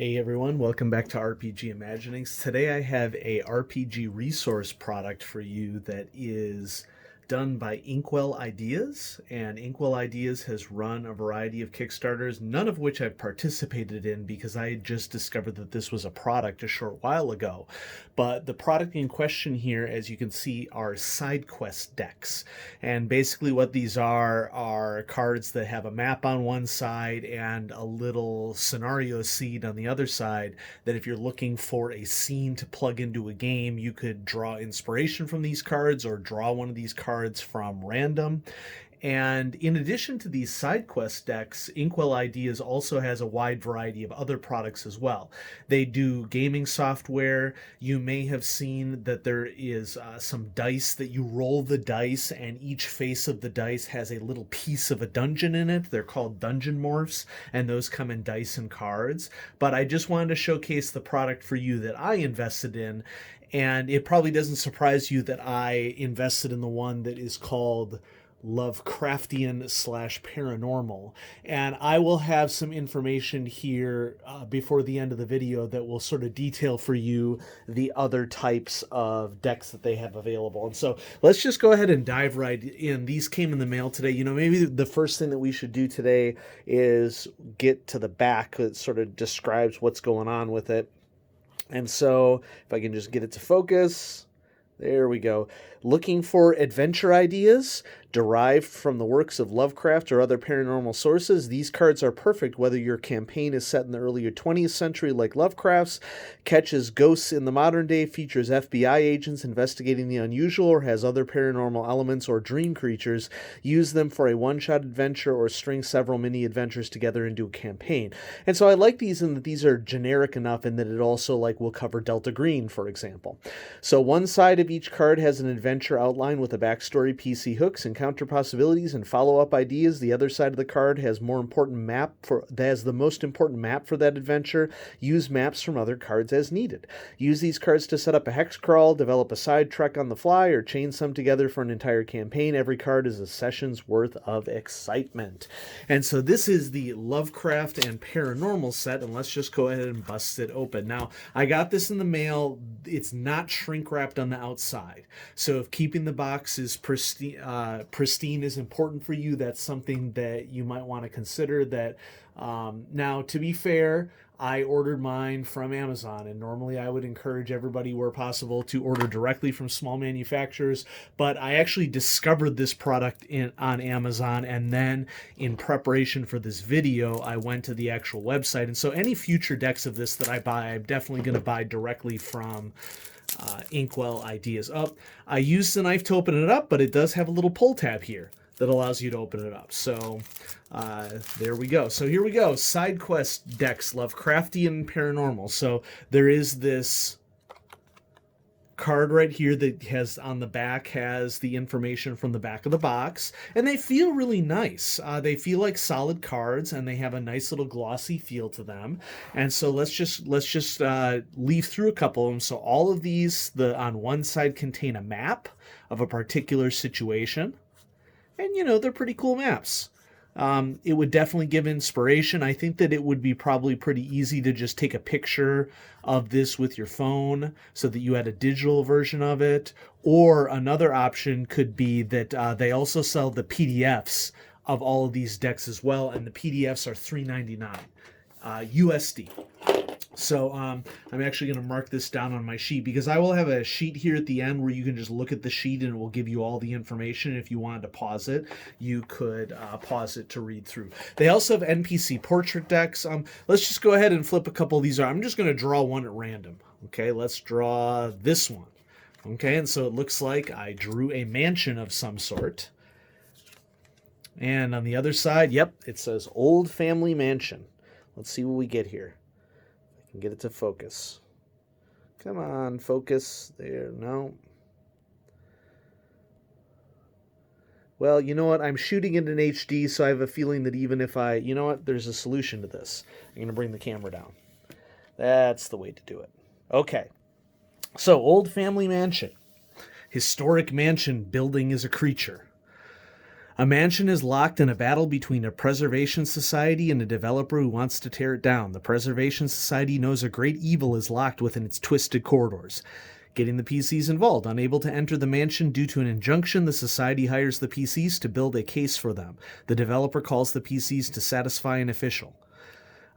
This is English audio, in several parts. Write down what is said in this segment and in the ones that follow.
Hey everyone, welcome back to RPG Imaginings. Today I have a RPG resource product for you that is done by Inkwell Ideas, and Inkwell Ideas has run a variety of Kickstarters, none of which I've participated in because I had just discovered that this was a product a short while ago. But the product in question here, as you can see, are Sidequest decks. And basically what these are cards that have a map on one side and a little scenario seed on the other side, that if you're looking for a scene to plug into a game, you could draw inspiration from these cards or draw one of these cards from random. And in addition to these SideQuest decks, Inkwell Ideas also has a wide variety of other products as well. They do gaming software. You may have seen that there is some dice that you roll the dice, and each face of the dice has a little piece of a dungeon in it. They're called dungeon morphs, and those come in dice and cards. But I just wanted to showcase the product for you that I invested in. And it probably doesn't surprise you that I invested in the one that is called Lovecraftian / paranormal. And I will have some information here before the end of the video that will sort of detail for you the other types of decks that they have available. And so let's just go ahead and dive right in. These came in the mail today. You know, maybe the first thing that we should do today is get to the back that sort of describes what's going on with it. And so if I can just get it to focus, there we go. Looking for adventure ideas derived from the works of Lovecraft or other paranormal sources, these cards are perfect whether your campaign is set in the earlier 20th century like Lovecraft's, catches ghosts in the modern day, features FBI agents investigating the unusual, or has other paranormal elements or dream creatures. Use them for a one-shot adventure or string several mini-adventures together into a campaign. And so I like these in that these are generic enough in that it also will cover Delta Green, for example. So one side of each card has an adventure outline with a backstory, PC hooks, encounter possibilities, and follow-up ideas. The other side of the card has the most important map for that adventure. Use maps from other cards as needed. Use these cards to set up a hex crawl, develop a side trek on the fly, or chain some together for an entire campaign. Every card is a session's worth of excitement. And so this is the Lovecraft and Paranormal set, and let's just go ahead and bust it open. Now, I got this in the mail. It's not shrink wrapped on the outside. So if keeping the box is pristine is important for you, that's something that you might want to consider. That now, to be fair, I ordered mine from Amazon, and normally I would encourage everybody where possible to order directly from small manufacturers, but I actually discovered this product on Amazon, and then in preparation for this video, I went to the actual website. And so any future decks of this that I buy, I'm definitely going to buy directly from Inkwell Ideas. I used the knife to open it up, but it does have a little pull tab here that allows you to open it up. So there we go. So here we go. SideQuest decks, Lovecraftian Paranormal. So there is this card right here that has on the back has the information from the back of the box, and they feel really nice. They feel like solid cards, and they have a nice little glossy feel to them. And so let's just leaf through a couple of them. So all of these, on one side, contain a map of a particular situation, and they're pretty cool maps. It would definitely give inspiration. I think that it would be probably pretty easy to just take a picture of this with your phone so that you had a digital version of it. Or another option could be that they also sell the PDFs of all of these decks as well, and the PDFs are $3.99 USD. So I'm actually going to mark this down on my sheet, because I will have a sheet here at the end where you can just look at the sheet and it will give you all the information. If you wanted to pause it, you could pause it to read through. They also have Npc Portrait Decks. Let's just go ahead and flip a couple of these. I'm just going to draw one at random. Okay, let's draw this one. Okay, and so it looks like I drew a mansion of some sort. And on the other side, yep, it says Old Family Mansion. Let's see what we get here. Get it to focus. Come on, focus. There, no. Well, you know what? I'm shooting it in HD, so I have a feeling that even if there's a solution to this. I'm going to bring the camera down. That's the way to do it. Okay. So, Old Family Mansion. Historic mansion building is a creature. A mansion is locked in a battle between a preservation society and a developer who wants to tear it down. The preservation society knows a great evil is locked within its twisted corridors. Getting the PCs involved. Unable to enter the mansion due to an injunction, the society hires the PCs to build a case for them. The developer calls the PCs to satisfy an official.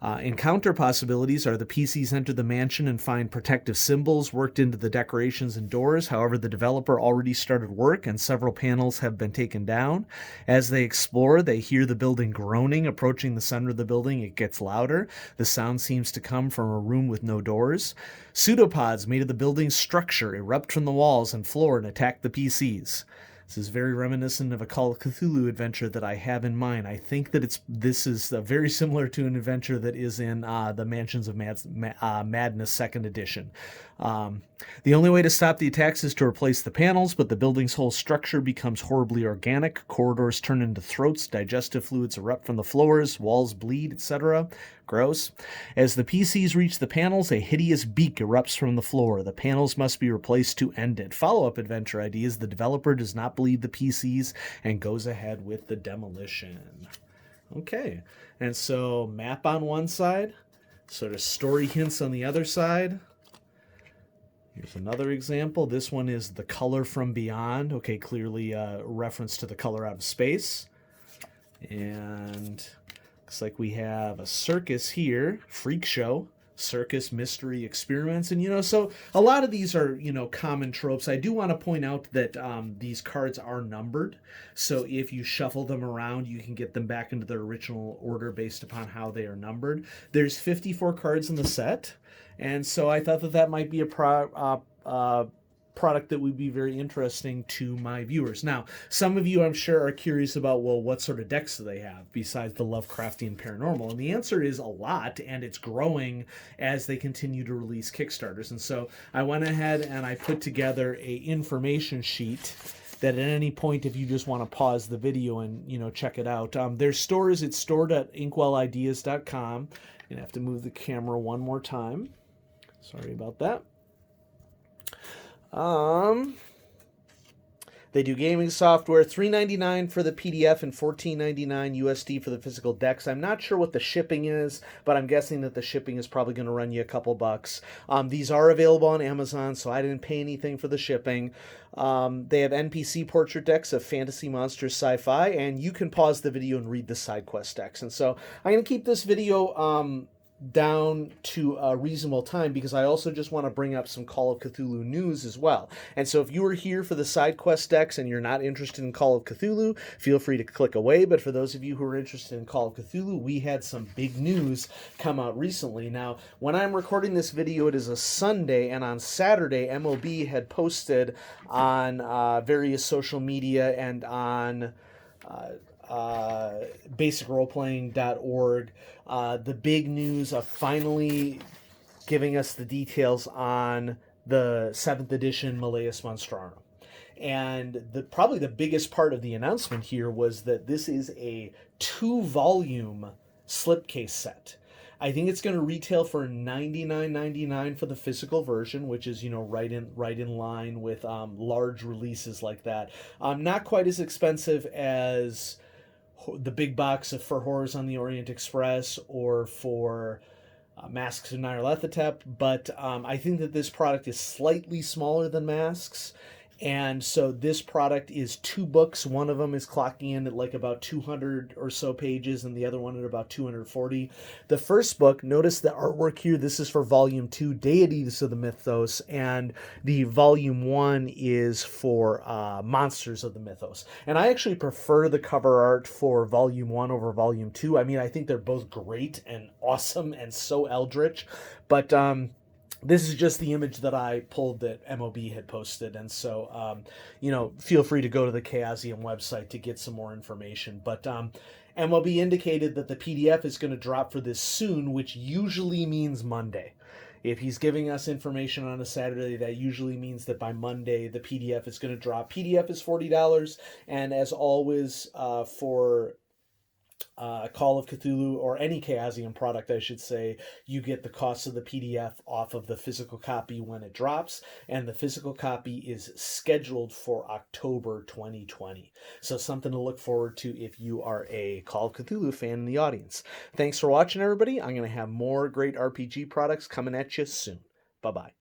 Encounter possibilities are the PCs enter the mansion and find protective symbols worked into the decorations and doors. However, the developer already started work and several panels have been taken down. As they explore, they hear the building groaning. Approaching the center of the building, it gets louder. The sound seems to come from a room with no doors. Pseudopods made of the building's structure erupt from the walls and floor and attack the PCs. This is very reminiscent of a Call of Cthulhu adventure that I have in mind. I think that this is very similar to an adventure that is in the Mansions of Madness 2nd Edition. The only way to stop the attacks is to replace the panels, but the building's whole structure becomes horribly organic. Corridors turn into throats, digestive fluids erupt from the floors, walls bleed, etc. Gross. As the PCs reach the panels, a hideous beak erupts from the floor. The panels must be replaced to end it. Follow-up adventure ideas. The developer does not believe the PCs and goes ahead with the demolition. Okay, and so map on one side, sort of story hints on the other side. Here's another example. This one is The Color from Beyond. Okay, clearly a reference to The Color Out of Space. And looks like we have a circus here, freak show, circus mystery experiments. And, so a lot of these are, common tropes. I do want to point out that these cards are numbered. So if you shuffle them around, you can get them back into their original order based upon how they are numbered. There's 54 cards in the set. And so I thought that might be a product that would be very interesting to my viewers. Now, some of you, I'm sure, are curious about, well, what sort of decks do they have besides the Lovecraftian Paranormal? And the answer is a lot, and it's growing as they continue to release Kickstarters. And so I went ahead and I put together a information sheet that at any point, if you just want to pause the video and, check it out. There's stores. It's stored at inkwellideas.com. I'm going to have to move the camera one more time. Sorry about that. They do gaming software, $3.99 for the PDF and $14.99 USD for the physical decks. I'm not sure what the shipping is, but I'm guessing that the shipping is probably going to run you a couple bucks. These are available on Amazon, so I didn't pay anything for the shipping. They have NPC Portrait Decks of fantasy, monsters, sci-fi, and you can pause the video and read the Sidequest decks. And so I'm going to keep this video down to a reasonable time because I also just want to bring up some Call of Cthulhu news as well. And so if you were here for the Sidequest decks and you're not interested in Call of Cthulhu, feel free to click away. But for those of you who are interested in Call of Cthulhu, we had some big news come out recently. Now, when I'm recording this video, it is a Sunday, and on Saturday, MOB had posted on various social media and on basicroleplaying.org the big news of finally giving us the details on the 7th edition Malleus Monstrorum. And probably the biggest part of the announcement here was that this is a 2-volume slipcase set. I think it's going to retail for $99.99 for the physical version, which is, right in line with large releases like that. Not quite as expensive as the big box for Horrors on the Orient Express or for Masks of Nyarlathotep, but I think that this product is slightly smaller than Masks. And so this product is 2 books. One of them is clocking in at like about 200 or so pages, and the other one at about 240. The first book, notice the artwork here. This is for Volume 2, Deities of the Mythos, and the Volume 1 is for Monsters of the Mythos. And I actually prefer the cover art for Volume 1 over Volume 2. I mean, I think they're both great and awesome and so eldritch, but this is just the image that I pulled that MOB had posted. And so, feel free to go to the Chaosium website to get some more information. But MOB indicated that the PDF is going to drop for this soon, which usually means Monday. If he's giving us information on a Saturday, that usually means that by Monday, the PDF is going to drop. PDF is $40. And as always, for Call of Cthulhu, or any Chaosium product, I should say, you get the cost of the PDF off of the physical copy when it drops, and the physical copy is scheduled for October 2020. So something to look forward to if you are a Call of Cthulhu fan in the audience. Thanks for watching, everybody. I'm going to have more great RPG products coming at you soon. Bye-bye.